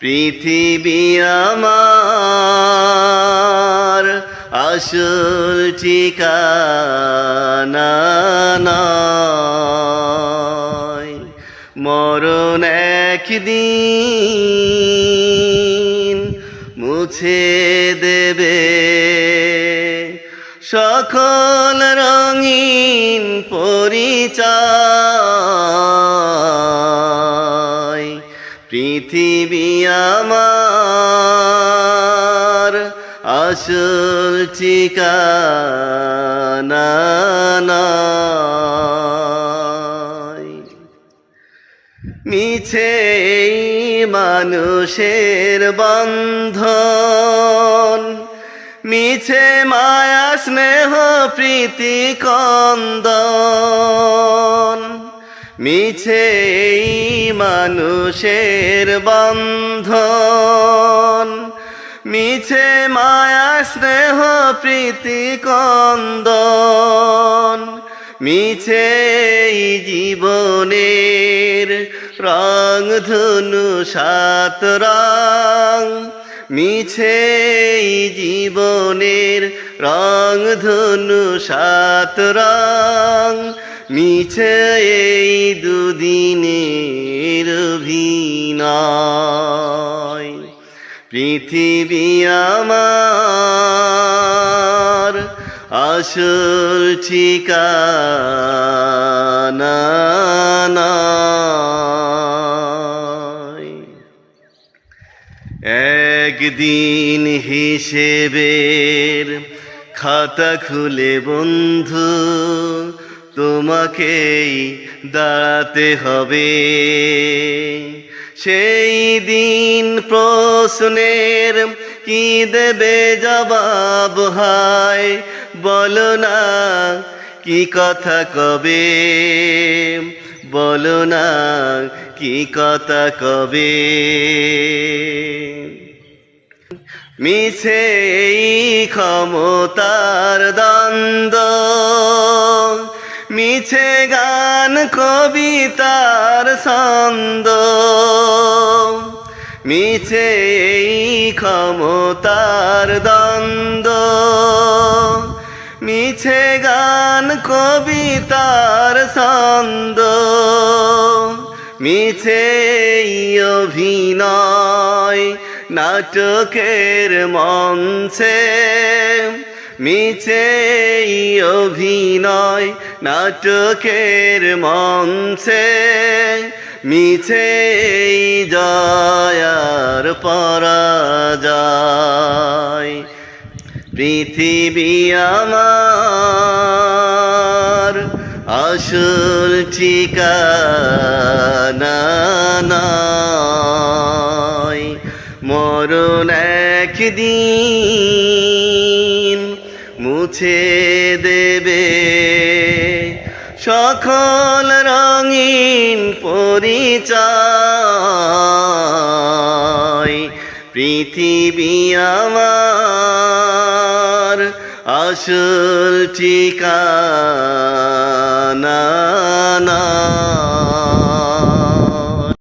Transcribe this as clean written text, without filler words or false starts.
পৃথিবী আমার আসল ঠিকানা নয়। মরণ একদিন মুছে দেবে সকল রঙিন পরিচয়। পৃথিবী আমার আসল ঠিকানা নয়। মিছে এই মানুষের বন্ধন, মিছে মায়া স্নেহ প্রীতি কন্দন। মিছে এই মানুষের বন্ধন, মিছে মায়া স্নেহ প্রীতি কন্দন। মিছে এই জীবনের রং ধনু সাত রং। মিছে এই জীবনের রং ধনু সাত রং। মিছে এই দুদিনের অভিনয়। পৃথিবী আমার আসল ঠিকানা নয়। একদিন হিসেবের খাতা খুলে বন্ধু তোমাকেই দাঁড়াতে হবে। সেই দিন প্রশ্নের কি দেবে জবাব হায় বলো না, কি কথা কবে বলো না, কি কথা কবে। মিছে এই ক্ষমতার দ্বন্দ্ব, মিছে গান কবিতার ছন্দ। মিছে এই ক্ষমতার দ্বন্দ্ব, মিছে গান কবিতার ছন্দ। মিছে এই অভিনয় নাটকের মঞ্চে। মিছে এই অভিনয় নাটকের মঞ্চে। মিছে এই জয়ার পরাজয়। পৃথিবী আমার আসল ঠিকানা নয়। মরণ একদিন মুছে দেবে সকল রঙিন পরিচয়। পৃথিবী আমার আসল ঠিকানা নয়।